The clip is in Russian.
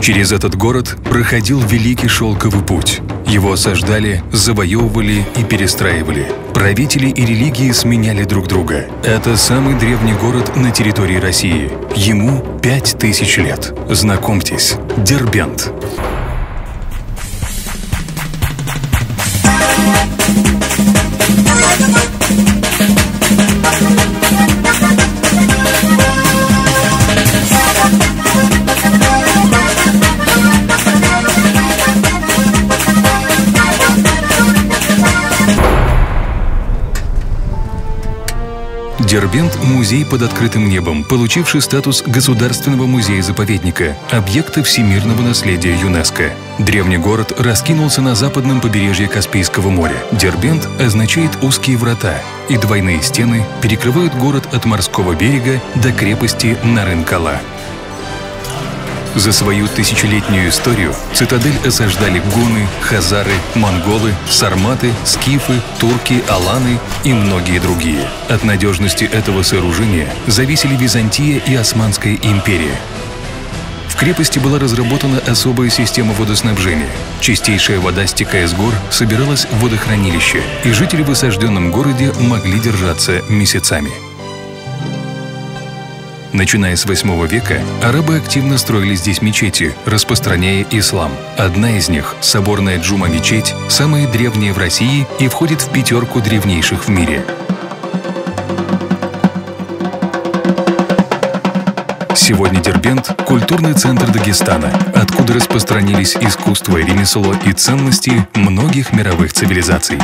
Через этот город проходил Великий Шелковый путь. Его осаждали, завоевывали и перестраивали. Правители и религии сменяли друг друга. Это самый древний город на территории России. Ему 5000 лет. Знакомьтесь, Дербент. Дербент – музей под открытым небом, получивший статус государственного музея-заповедника, объекта всемирного наследия ЮНЕСКО. Древний город раскинулся на западном побережье Каспийского моря. Дербент означает «узкие врата», и двойные стены перекрывают город от морского берега до крепости Нарын-Кала. За свою тысячелетнюю историю цитадель осаждали гунны, хазары, монголы, сарматы, скифы, турки, аланы и многие другие. От надежности этого сооружения зависели Византия и Османская империя. В крепости была разработана особая система водоснабжения. Чистейшая вода, стекая с гор, собиралась в водохранилище, и жители в осажденном городе могли держаться месяцами. Начиная с VIII века, арабы активно строили здесь мечети, распространяя ислам. Одна из них, соборная Джума-мечеть, самая древняя в России и входит в 5 древнейших в мире. Сегодня Дербент – культурный центр Дагестана, откуда распространились искусство, ремесло и ценности многих мировых цивилизаций.